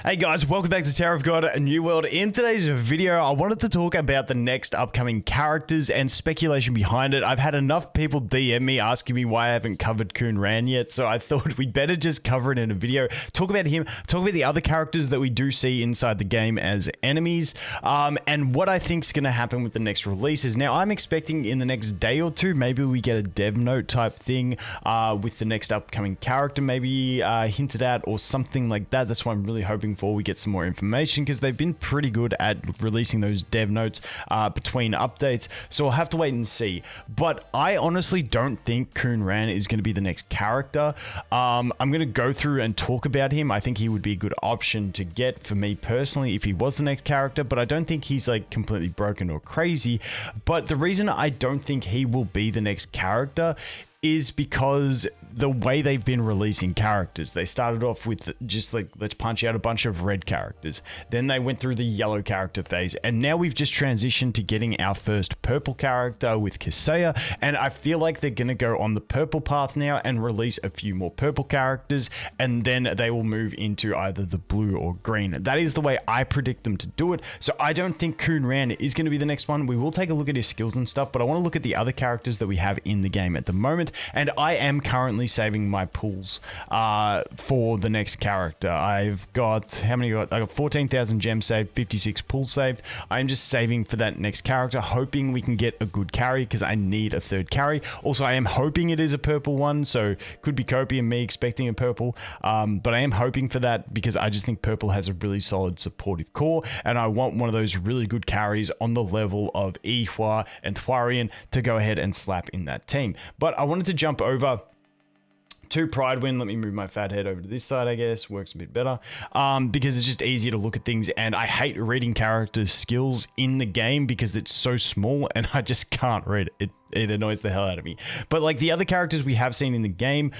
Hey guys, welcome back to Tower of God, a new world. In today's video, I wanted to talk about the next upcoming characters and speculation behind it. I've had enough people DM me asking me why I haven't covered Coon Ran yet, so I thought we'd better just cover it in a video. Talk about him, talk about the other characters that we do see inside the game as enemies, and what I think is going to happen with the next releases. Now, I'm expecting in the next day or two, maybe we get a dev note type thing with the next upcoming character, maybe hinted at or something like that. That's what I'm really hoping for. We get some more information because they've been pretty good at releasing those dev notes between updates, so we'll have to wait and see. But I honestly don't think Coon Ran is going to be the next character. I'm going to go through and talk about him. I think he would be a good option to get for me personally if he was the next character, but I don't think he's like completely broken or crazy. But the reason I don't think he will be the next character is because the way they've been releasing characters. They started off with just like, let's punch out a bunch of red characters. Then they went through the yellow character phase. And now we've just transitioned to getting our first purple character with Kisaya. And I feel like they're going to go on the purple path now and release a few more purple characters. And then they will move into either the blue or green. That is the way I predict them to do it. So I don't think Coon Ran is going to be the next one. We will take a look at his skills and stuff, but I want to look at the other characters that we have in the game at the moment. And I am currently saving my pools for the next character. I've got, how many got? I got 14,000 gems saved, 56 pools saved. I'm just saving for that next character, hoping we can get a good carry because I need a third carry. Also, I am hoping it is a purple one, so could be Kopi and me expecting a purple, but I am hoping for that because I just think purple has a really solid supportive core, and I want one of those really good carries on the level of Ihua and Thwarian to go ahead and slap in that team. But I wanted to jump over to Pride Win. Let me move my fat head over to this side, I guess. Works a bit better because it's just easier to look at things, and I hate reading characters' skills in the game because it's so small and I just can't read it. It annoys the hell out of me. But like the other characters we have seen in the game,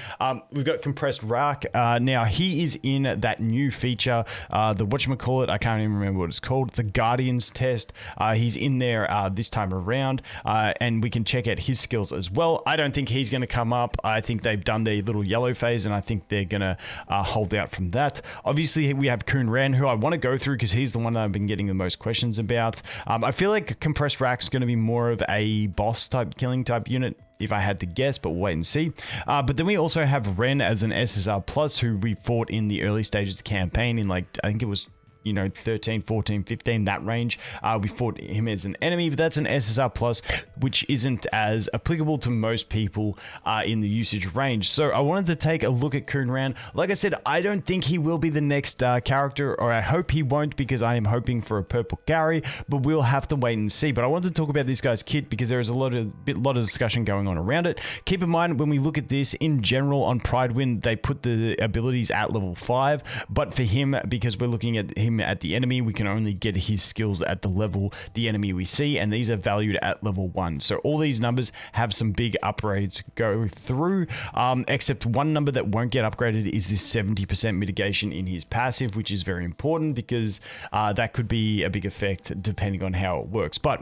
we've got Compressed Rack. Now he is in that new feature, the whatchamacallit, I can't even remember what it's called, the Guardians test. He's in there this time around, and we can check out his skills as well. I don't think he's going to come up. I think they've done their little yellow phase, and I think they're going to hold out from that. Obviously, we have Coon Ran, who I want to go through because he's the one that I've been getting the most questions about. I feel like Compressed Rack's going to be more of a boss type killing type unit if I had to guess, but we'll wait and see. But then we also have Ren as an SSR plus who we fought in the early stages of the campaign in, like, I think it was, 13, 14, 15, that range. We fought him as an enemy, but that's an SSR plus, which isn't as applicable to most people in the usage range. So I wanted to take a look at Coon Ran. Like I said, I don't think he will be the next character, or I hope he won't, because I am hoping for a purple carry, but we'll have to wait and see. But I wanted to talk about this guy's kit because there is a lot of discussion going on around it. Keep in mind, when we look at this in general on Pride Win, they put the abilities at level 5, but for him, because we're looking at him at the enemy, we can only get his skills at the level the enemy we see, and these are valued at level 1. So all these numbers have some big upgrades go through, except one number that won't get upgraded is this 70% mitigation in his passive, which is very important because that could be a big effect depending on how it works. But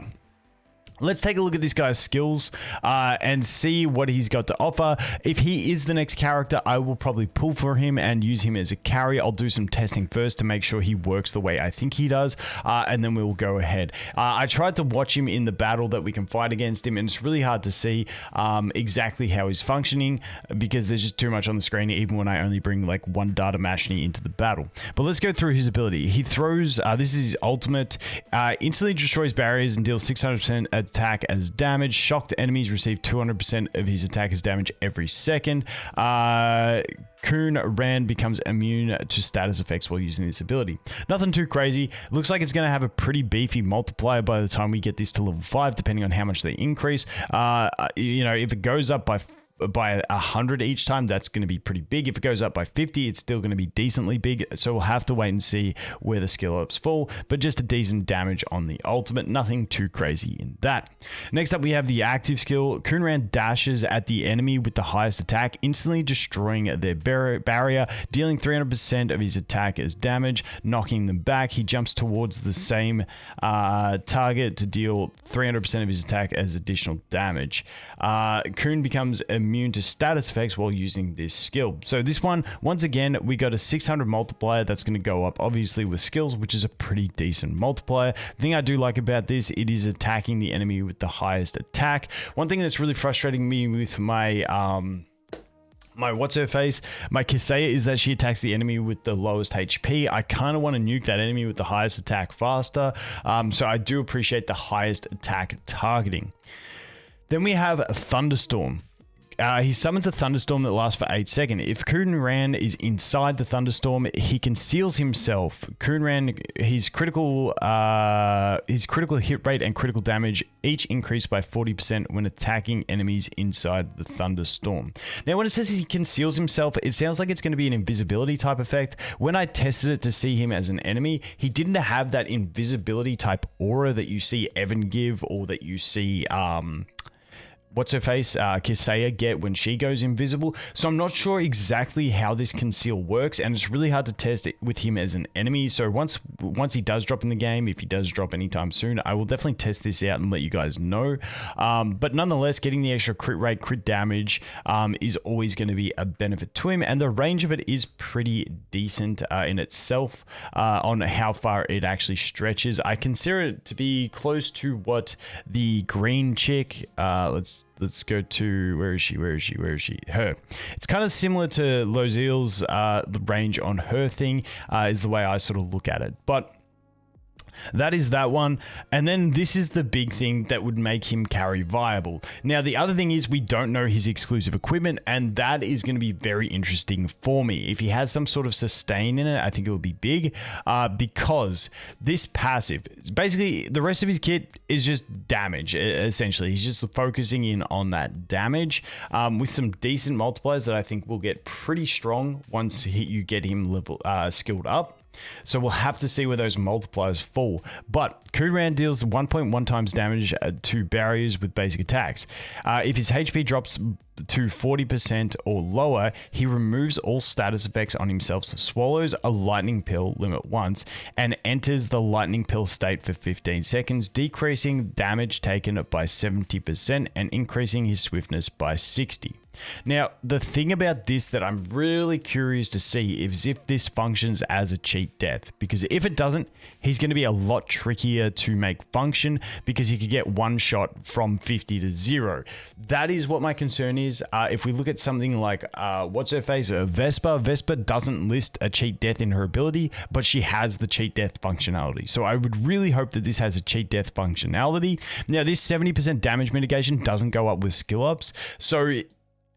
let's take a look at this guy's skills and see what he's got to offer. If he is the next character, I will probably pull for him and use him as a carry. I'll do some testing first to make sure he works the way I think he does, and then we'll go ahead. I tried to watch him in the battle that we can fight against him, and it's really hard to see exactly how he's functioning because there's just too much on the screen, even when I only bring like one data machine into the battle. But let's go through his ability. He throws, this is his ultimate, instantly destroys barriers and deals 600% attack as damage. Shocked enemies receive 200% of his attack as damage every second. Coon Ran becomes immune to status effects while using this ability. Nothing too crazy. Looks like it's going to have a pretty beefy multiplier by the time we get this to level 5, depending on how much they increase. If it goes up by 100 each time, that's going to be pretty big. If it goes up by 50, it's still going to be decently big, so we'll have to wait and see where the skill ups fall, but just a decent damage on the ultimate, nothing too crazy in that. Next up, we have the active skill. Coon Ran dashes at the enemy with the highest attack, instantly destroying their barrier, dealing 300% of his attack as damage, knocking them back. He jumps towards the same target to deal 300% of his attack as additional damage. Coon becomes immune immune to status effects while using this skill. So this one, once again, we got a 600 multiplier that's going to go up obviously with skills, which is a pretty decent multiplier. The thing I do like about this, it is attacking the enemy with the highest attack. One thing that's really frustrating me with my what's her face, my Kisaya, is that she attacks the enemy with the lowest HP. I kind of want to nuke that enemy with the highest attack faster. So I do appreciate the highest attack targeting. Then we have Thunderstorm. He summons a thunderstorm that lasts for 8 seconds. If Coon Ran is inside the thunderstorm, he conceals himself. Coon Ran, his critical hit rate and critical damage each increase by 40% when attacking enemies inside the thunderstorm. Now, when it says he conceals himself, it sounds like it's going to be an invisibility type effect. When I tested it to see him as an enemy, he didn't have that invisibility type aura that you see Evan give, or that you see what's her face, Kisaya, get when she goes invisible. So I'm not sure exactly how this conceal works, and it's really hard to test it with him as an enemy. So once he does drop in the game, if he does drop anytime soon, I will definitely test this out and let you guys know. But nonetheless, getting the extra crit rate, crit damage is always going to be a benefit to him, and the range of it is pretty decent in itself on how far it actually stretches. I consider it to be close to what the green chick, let's go to, where is she? Her. It's kind of similar to Loziel's, the range on her thing is the way I sort of look at it. But that is that one. And then this is the big thing that would make him carry viable. Now, the other thing is we don't know his exclusive equipment, and that is going to be very interesting for me. If he has some sort of sustain in it, I think it will be big, because this passive, basically the rest of his kit is just damage. Essentially, he's just focusing in on that damage with some decent multipliers that I think will get pretty strong once you get him level skilled up. So we'll have to see where those multipliers fall. But Coon Ran deals 1.1 times damage to barriers with basic attacks. If his HP drops to 40% or lower, he removes all status effects on himself, so swallows a lightning pill limit once, and enters the lightning pill state for 15 seconds, decreasing damage taken by 70% and increasing his swiftness by 60%. Now, the thing about this that I'm really curious to see is if this functions as a cheat death, because if it doesn't, he's going to be a lot trickier to make function, because he could get one shot from 50 to 0. That is what my concern is. If we look at something like, what's her face, Vespa doesn't list a cheat death in her ability, but she has the cheat death functionality. So I would really hope that this has a cheat death functionality. Now, this 70% damage mitigation doesn't go up with skill ups. So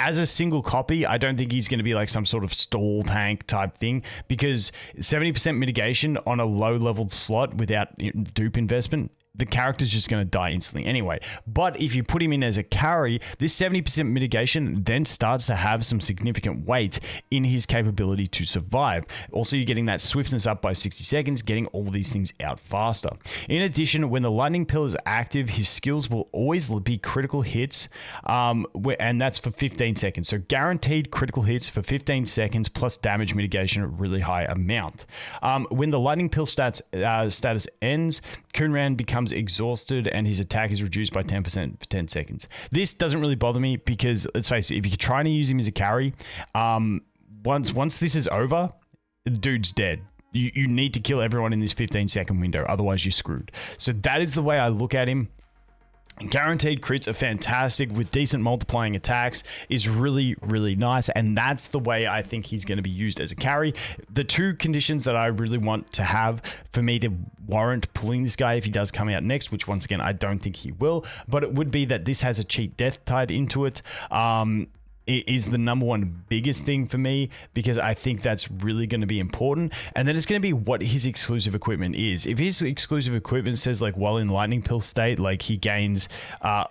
as a single copy, I don't think he's going to be like some sort of stall tank type thing, because 70% mitigation on a low leveled slot without dupe investment, the character's just going to die instantly anyway. But if you put him in as a carry, this 70% mitigation then starts to have some significant weight in his capability to survive. Also, you're getting that swiftness up by 60 seconds, getting all these things out faster. In addition, when the lightning pill is active, his skills will always be critical hits, and that's for 15 seconds. So guaranteed critical hits for 15 seconds plus damage mitigation at a really high amount. When the lightning pill status ends, Coon Ran becomes exhausted and his attack is reduced by 10% for 10 seconds. This doesn't really bother me, because let's face it, if you're trying to use him as a carry, once this is over, the dude's dead. You need to kill everyone in this 15-second window, otherwise you're screwed. So that is the way I look at him. Guaranteed crits are fantastic with decent multiplying attacks is really, really nice. And that's the way I think he's going to be used as a carry. The two conditions that I really want to have for me to warrant pulling this guy if he does come out next, which once again, I don't think he will, but it would be that this has a cheat death tied into it. It is the number one biggest thing for me, because I think that's really going to be important. And then it's going to be what his exclusive equipment is. If his exclusive equipment says like while in lightning pill state, like he gains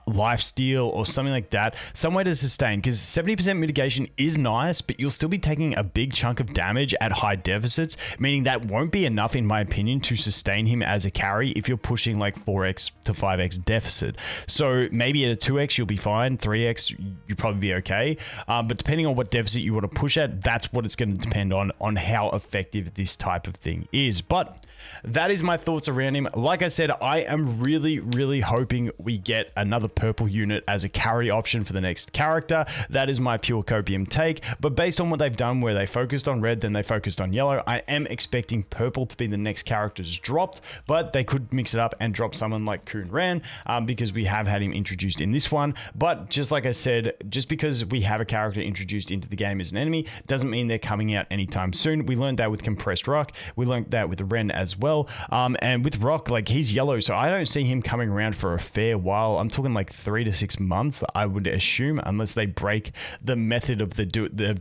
life steal or something like that, somewhere to sustain, because 70% mitigation is nice, but you'll still be taking a big chunk of damage at high deficits, meaning that won't be enough, in my opinion, to sustain him as a carry if you're pushing like 4x to 5x deficit. So maybe at a 2x, you'll be fine. 3x, you'll probably be okay. But depending on what deficit you want to push at, that's what it's going to depend on how effective this type of thing is. But that is my thoughts around him. Like I said, I am really hoping we get another purple unit as a carry option for the next character. That is my pure copium take. But based on what they've done, where they focused on red, then they focused on yellow, I am expecting purple to be the next characters dropped. But they could mix it up and drop someone like Coon Ran, because we have had him introduced in this one. But just like I said, just because we have a character introduced into the game as an enemy doesn't mean they're coming out anytime soon. We learned that with Compressed Rock. We learned that with Ren as well. And with Rock, like, he's yellow, so I don't see him coming around for a fair while. I'm talking like 3 to 6 months, I would assume, unless they break the method of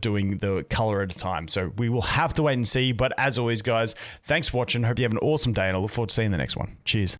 doing the color at a time. So we will have to wait and see. But as always, guys, thanks for watching. Hope you have an awesome day, and I look forward to seeing the next one. Cheers.